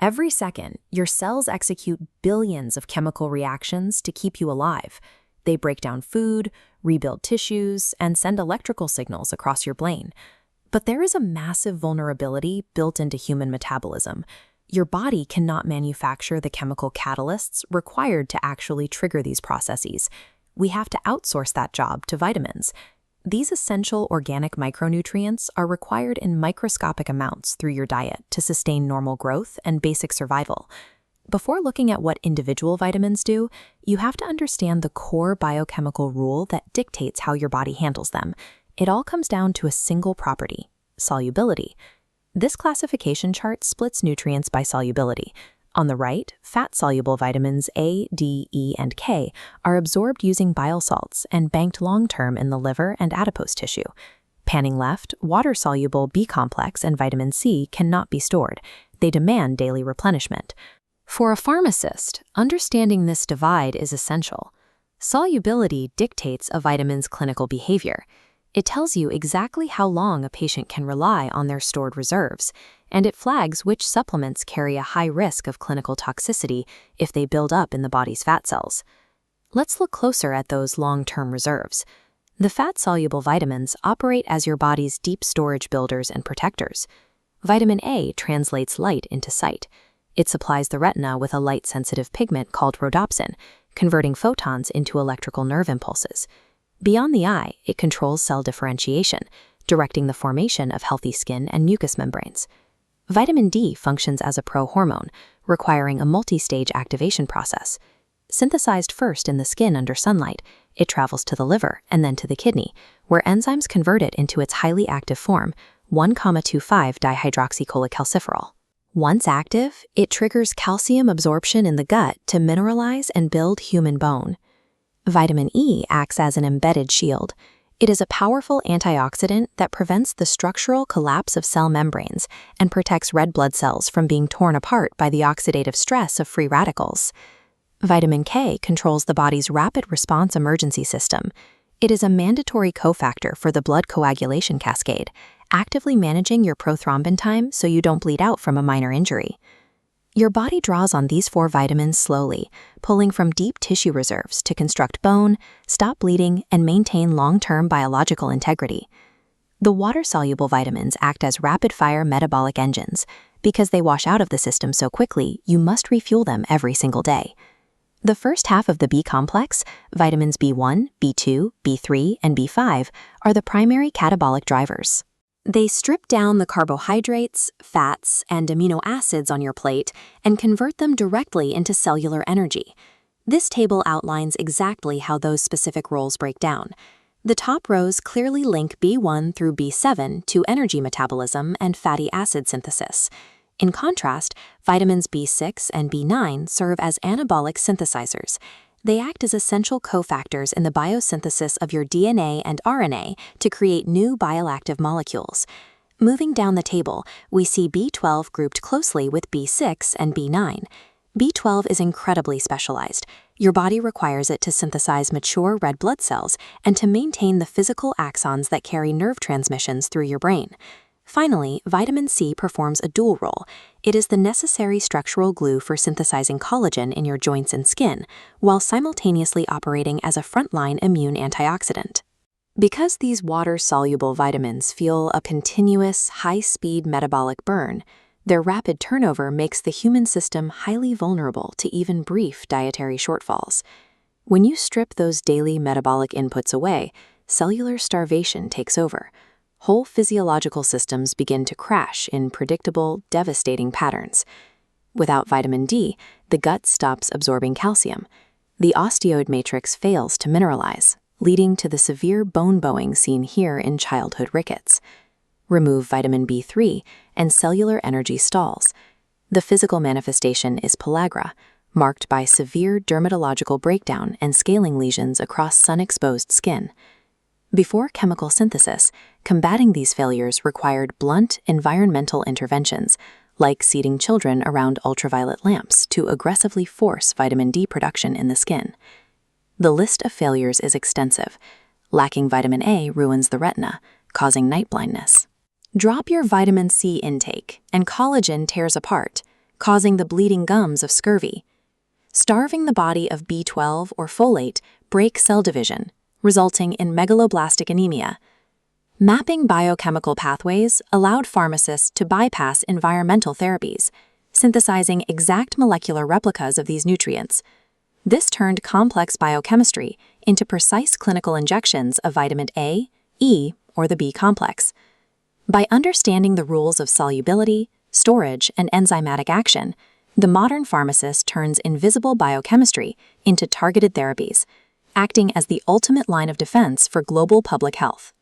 Every second, your cells execute billions of chemical reactions to keep you alive. They break down food, rebuild tissues, and send electrical signals across your brain. But there is a massive vulnerability built into human metabolism. Your body cannot manufacture the chemical catalysts required to actually trigger these processes. We have to outsource that job to vitamins. These essential organic micronutrients are required in microscopic amounts through your diet to sustain normal growth and basic survival. Before looking at what individual vitamins do, you have to understand the core biochemical rule that dictates how your body handles them. It all comes down to a single property: solubility. This classification chart splits nutrients by solubility. On the right, fat-soluble vitamins A, D, E, and K are absorbed using bile salts and banked long-term in the liver and adipose tissue. Panning left, water-soluble B complex and vitamin C cannot be stored. They demand daily replenishment. For a pharmacist, understanding this divide is essential. Solubility dictates a vitamin's clinical behavior. It tells you exactly how long a patient can rely on their stored reserves, and it flags which supplements carry a high risk of clinical toxicity if they build up in the body's fat cells. Let's look closer at those long-term reserves. The fat-soluble vitamins operate as your body's deep storage builders and protectors. Vitamin A translates light into sight. It supplies the retina with a light-sensitive pigment called rhodopsin, converting photons into electrical nerve impulses. Beyond the eye, it controls cell differentiation, directing the formation of healthy skin and mucous membranes. Vitamin D functions as a prohormone, requiring a multi-stage activation process. Synthesized first in the skin under sunlight, it travels to the liver and then to the kidney, where enzymes convert it into its highly active form, 1,25-dihydroxycholecalciferol. Once active, it triggers calcium absorption in the gut to mineralize and build human bone. Vitamin E acts as an embedded shield. It is a powerful antioxidant that prevents the structural collapse of cell membranes and protects red blood cells from being torn apart by the oxidative stress of free radicals. Vitamin K controls the body's rapid response emergency system. It is a mandatory cofactor for the blood coagulation cascade, actively managing your prothrombin time so you don't bleed out from a minor injury. Your body draws on these 4 vitamins slowly, pulling from deep tissue reserves to construct bone, stop bleeding, and maintain long-term biological integrity. The water-soluble vitamins act as rapid-fire metabolic engines. Because they wash out of the system so quickly, you must refuel them every single day. The first half of the B complex, vitamins B1, B2, B3, and B5, are the primary catabolic drivers. They strip down the carbohydrates, fats, and amino acids on your plate and convert them directly into cellular energy. This table outlines exactly how those specific roles break down. The top rows clearly link B1 through B7 to energy metabolism and fatty acid synthesis. In contrast, vitamins B6 and B9 serve as anabolic synthesizers. They act as essential cofactors in the biosynthesis of your DNA and RNA to create new bioactive molecules. Moving down the table, we see B12 grouped closely with B6 and B9. B12 is incredibly specialized. Your body requires it to synthesize mature red blood cells and to maintain the physical axons that carry nerve transmissions through your brain. Finally, vitamin C performs a dual role. It is the necessary structural glue for synthesizing collagen in your joints and skin, while simultaneously operating as a frontline immune antioxidant. Because these water-soluble vitamins fuel a continuous, high-speed metabolic burn, their rapid turnover makes the human system highly vulnerable to even brief dietary shortfalls. When you strip those daily metabolic inputs away, cellular starvation takes over. Whole physiological systems begin to crash in predictable, devastating patterns. Without vitamin D, the gut stops absorbing calcium. The osteoid matrix fails to mineralize, leading to the severe bone bowing seen here in childhood rickets. Remove vitamin B3, and cellular energy stalls. The physical manifestation is pellagra, marked by severe dermatological breakdown and scaling lesions across sun-exposed skin. Before chemical synthesis, combating these failures required blunt environmental interventions, like seating children around ultraviolet lamps to aggressively force vitamin D production in the skin. The list of failures is extensive. Lacking vitamin A ruins the retina, causing night blindness. Drop your vitamin C intake, and collagen tears apart. causing the bleeding gums of scurvy. Starving the body of B12 or folate breaks cell division, resulting in megaloblastic anemia. Mapping biochemical pathways allowed pharmacists to bypass environmental therapies, synthesizing exact molecular replicas of these nutrients. This turned complex biochemistry into precise clinical injections of vitamin A, E, or the B complex. By understanding the rules of solubility, storage, and enzymatic action, the modern pharmacist turns invisible biochemistry into targeted therapies, acting as the ultimate line of defense for global public health.